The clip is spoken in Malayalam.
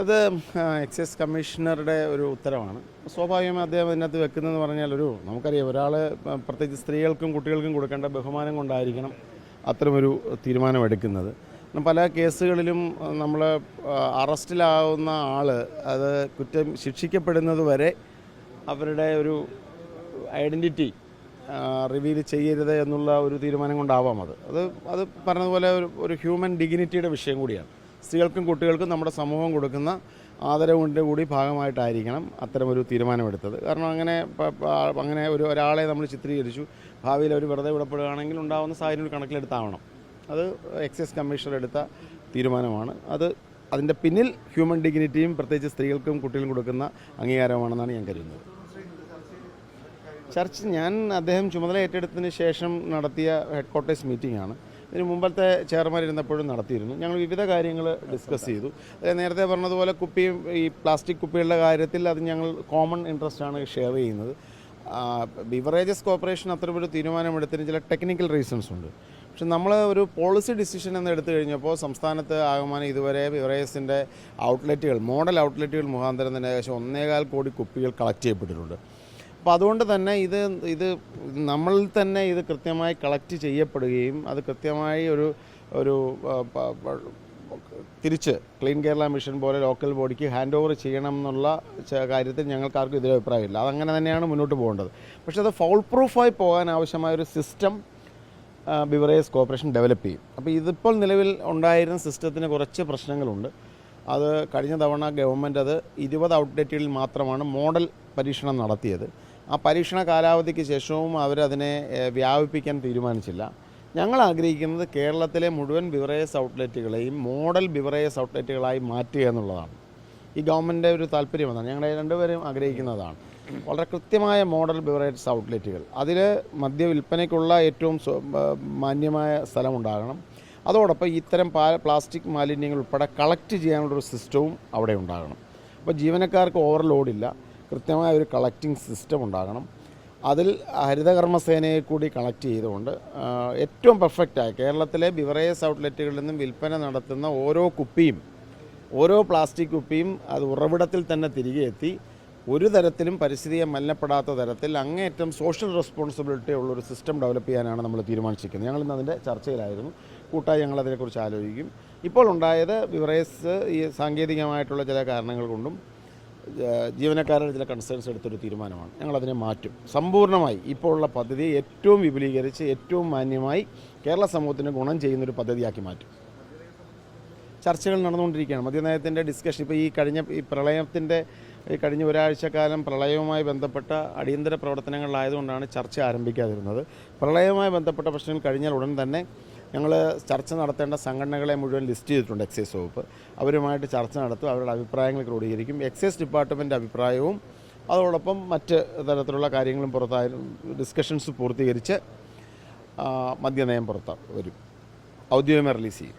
അത് എക്സൈസ് കമ്മീഷണറുടെ ഒരു ഉത്തരവാണ്. സ്വാഭാവികമായി അദ്ദേഹം അതിനകത്ത് വെക്കുന്നതെന്ന് പറഞ്ഞാൽ നമുക്കറിയാം ഒരാൾ പ്രത്യേകിച്ച് സ്ത്രീകൾക്കും കുട്ടികൾക്കും കൊടുക്കേണ്ട ബഹുമാനം കൊണ്ടായിരിക്കണം അത്തരമൊരു തീരുമാനമെടുക്കുന്നത്. പല കേസുകളിലും നമ്മൾ അറസ്റ്റിലാവുന്ന ആൾ അത് കുറ്റം ശിക്ഷിക്കപ്പെടുന്നത് വരെ അവരുടെ ഒരു ഐഡൻറ്റിറ്റി റിവീൽ ചെയ്യരുത് എന്നുള്ള ഒരു തീരുമാനം കൊണ്ടാവാം അത് പറഞ്ഞതുപോലെ ഒരു ഹ്യൂമൻ ഡിഗ്നിറ്റിയുടെ വിഷയം കൂടിയാണ്. സ്ത്രീകൾക്കും കുട്ടികൾക്കും നമ്മുടെ സമൂഹം കൊടുക്കുന്ന ആദരവിൻ്റെ കൂടി ഭാഗമായിട്ടായിരിക്കണം അത്തരമൊരു തീരുമാനമെടുത്തത്. കാരണം അങ്ങനെ ഒരാളെ നമ്മൾ ചിത്രീകരിച്ചു, ഭാവിയിൽ അവർ വെറുതെ വിടപ്പെടുകയാണെങ്കിൽ ഉണ്ടാകുന്ന സാഹചര്യം കണക്കിലെടുത്താവണം. അത് എക്സൈസ് കമ്മീഷണർ എടുത്ത തീരുമാനമാണ്. അതിൻ്റെ പിന്നിൽ ഹ്യൂമൻ ഡിഗ്നിറ്റിയും പ്രത്യേകിച്ച് സ്ത്രീകൾക്കും കുട്ടികൾക്കും കൊടുക്കുന്ന അംഗീകാരമാണെന്നാണ് ഞാൻ കരുതുന്നത്. ഞാൻ അദ്ദേഹം ചുമതല ഏറ്റെടുത്തതിന് ശേഷം നടത്തിയ ഹെഡ് ക്വാർട്ടേഴ്സ് മീറ്റിംഗാണ്. ഇതിന് മുമ്പത്തെ ചെയർമാൻ ഇരുന്നപ്പോഴും നടത്തിയിരുന്നു. ഞങ്ങൾ വിവിധ കാര്യങ്ങൾ ഡിസ്കസ് ചെയ്തു. നേരത്തെ പറഞ്ഞതുപോലെ ഈ പ്ലാസ്റ്റിക് കുപ്പികളുടെ കാര്യത്തിൽ അത് ഞങ്ങൾ കോമൺ ഇൻട്രസ്റ്റാണ് ഷെയർ ചെയ്യുന്നത്. ബിവറേജസ് കോർപ്പറേഷൻ അത്തരമൊരു തീരുമാനമെടുത്തതിന് ചില ടെക്നിക്കൽ റീസൺസ് ഉണ്ട്. പക്ഷെ നമ്മൾ ഒരു പോളിസി ഡിസിഷൻ എന്ന് എടുത്തു കഴിഞ്ഞപ്പോൾ സംസ്ഥാനത്ത് ആകമാനം ഇതുവരെ ബിവറേജസിൻ്റെ മോഡൽ ഔട്ട്ലെറ്റുകൾ മുഖാന്തരം തന്നെ ഏകദേശം 1.25 കോടി കുപ്പികൾ കളക്ട് ചെയ്യപ്പെട്ടിട്ടുണ്ട്. അപ്പോൾ അതുകൊണ്ട് തന്നെ ഇത് നമ്മളിൽ തന്നെ ഇത് കൃത്യമായി കളക്ട് ചെയ്യപ്പെടുകയും അത് കൃത്യമായി ഒരു തിരിച്ച് ക്ലീൻ കേരള മിഷൻ പോലെ ലോക്കൽ ബോഡിക്ക് ഹാൻഡ് ഓവർ ചെയ്യണം എന്നുള്ള കാര്യത്തിൽ ഞങ്ങൾക്കാർക്കും ഇതിൽ അഭിപ്രായമില്ല. അതങ്ങനെ തന്നെയാണ് മുന്നോട്ട് പോകേണ്ടത്. പക്ഷേ അത് ഫൗൾ പ്രൂഫായി പോകാൻ ആവശ്യമായൊരു സിസ്റ്റം ബിവറേജസ് കോർപ്പറേഷൻ ഡെവലപ്പ് ചെയ്യും. അപ്പോൾ ഇതിപ്പോൾ നിലവിൽ ഉണ്ടായിരുന്ന സിസ്റ്റത്തിന് കുറച്ച് പ്രശ്നങ്ങളുണ്ട്. അത് കഴിഞ്ഞ തവണ ഗവൺമെൻറ് അത് 20 ഔട്ട്ലെറ്റുകളിൽ മാത്രമാണ് മോഡൽ പരീക്ഷണം നടത്തിയത്. ആ പരീക്ഷണ കാലാവധിക്ക് ശേഷവും അവരതിനെ വ്യാപിപ്പിക്കാൻ തീരുമാനിച്ചില്ല. ഞങ്ങൾ ആഗ്രഹിക്കുന്നത് കേരളത്തിലെ മുഴുവൻ ബിവറേജസ് ഔട്ട്ലെറ്റുകളെയും മോഡൽ ബിവറേജസ് ഔട്ട്ലെറ്റുകളായി മാറ്റുക എന്നുള്ളതാണ്. ഈ ഗവൺമെൻറ്റിൻ്റെ ഒരു താല്പര്യം അതാണ്. ഞങ്ങൾ രണ്ടുപേരും ആഗ്രഹിക്കുന്നതാണ്. വളരെ കൃത്യമായ മോഡൽ ബിവറേജസ് ഔട്ട്ലെറ്റുകൾ, അതിൽ മദ്യവിൽപ്പനയ്ക്കുള്ള ഏറ്റവും മാന്യമായ സ്ഥലമുണ്ടാകണം. അതോടൊപ്പം ഇത്തരം പ്ലാസ്റ്റിക് മാലിന്യങ്ങൾ ഉൾപ്പെടെ കളക്ട് ചെയ്യാനുള്ളൊരു സിസ്റ്റവും അവിടെ ഉണ്ടാകണം. അപ്പോൾ ജീവനക്കാർക്ക് ഓവർലോഡില്ല, കൃത്യമായ ഒരു കളക്റ്റിംഗ് സിസ്റ്റം ഉണ്ടാകണം. അതിൽ ഹരിതകർമ്മസേനയെ കൂടി കളക്ട് ചെയ്തുകൊണ്ട് ഏറ്റവും പെർഫെക്റ്റായ കേരളത്തിലെ ബിവറേജസ് ഔട്ട്ലെറ്റുകളിൽ നിന്നും വിൽപ്പന നടത്തുന്ന ഓരോ പ്ലാസ്റ്റിക് കുപ്പിയും അത് ഉറവിടത്തിൽ തന്നെ തിരികെ എത്തി ഒരു തരത്തിലും പരിസ്ഥിതിയെ മലിനപ്പെടാത്ത തരത്തിൽ അങ്ങേയറ്റം സോഷ്യൽ റെസ്പോൺസിബിലിറ്റി ഉള്ളൊരു സിസ്റ്റം ഡെവലപ്പ് ചെയ്യാനാണ് നമ്മൾ തീരുമാനിച്ചിരിക്കുന്നത്. ഞങ്ങളിന്ന് അതിൻ്റെ ചർച്ചയിലായിരുന്നു. കൂട്ടായി ഞങ്ങളതിനെക്കുറിച്ച് ആലോചിക്കും. ഇപ്പോൾ ഉണ്ടായത് ബിവറേജസ് ഈ സാങ്കേതികമായിട്ടുള്ള ചില കാരണങ്ങൾ കൊണ്ടും ജീവനക്കാരുടെ ചില കൺസേൺസ് എടുത്തൊരു തീരുമാനമാണ്. ഞങ്ങളതിനെ മാറ്റും. സമ്പൂർണ്ണമായി ഇപ്പോൾ ഉള്ള പദ്ധതി ഏറ്റവും വിപുലീകരിച്ച് ഏറ്റവും മാന്യമായി കേരള സമൂഹത്തിന് ഗുണം ചെയ്യുന്നൊരു പദ്ധതിയാക്കി മാറ്റും. ചർച്ചകൾ നടന്നുകൊണ്ടിരിക്കുകയാണ്. മദ്യനയത്തിൻ്റെ ഡിസ്കഷൻ ഇപ്പോൾ കഴിഞ്ഞ ഒരാഴ്ചക്കാലം പ്രളയവുമായി ബന്ധപ്പെട്ട അടിയന്തര പ്രവർത്തനങ്ങളിലായതുകൊണ്ടാണ് ചർച്ച ആരംഭിക്കാതിരുന്നത്. പ്രളയവുമായി ബന്ധപ്പെട്ട പ്രശ്നങ്ങൾ കഴിഞ്ഞാൽ ഉടൻ തന്നെ ഞങ്ങൾ ചർച്ച നടത്തേണ്ട സംഘടനകളെ മുഴുവൻ ലിസ്റ്റ് ചെയ്തിട്ടുണ്ട്. എക്സൈസ് വകുപ്പ് അവരുമായിട്ട് ചർച്ച നടത്തും, അവരുടെ അഭിപ്രായങ്ങൾ ക്രോഡീകരിക്കും. എക്സൈസ് ഡിപ്പാർട്ട്മെൻറ്റ് അഭിപ്രായവും അതോടൊപ്പം മറ്റ് തരത്തിലുള്ള കാര്യങ്ങളും ഡിസ്കഷൻസ് പൂർത്തീകരിച്ച് മദ്യനയം പുറത്ത് വരും, ഔദ്യോഗികമായി റിലീസ് ചെയ്യും.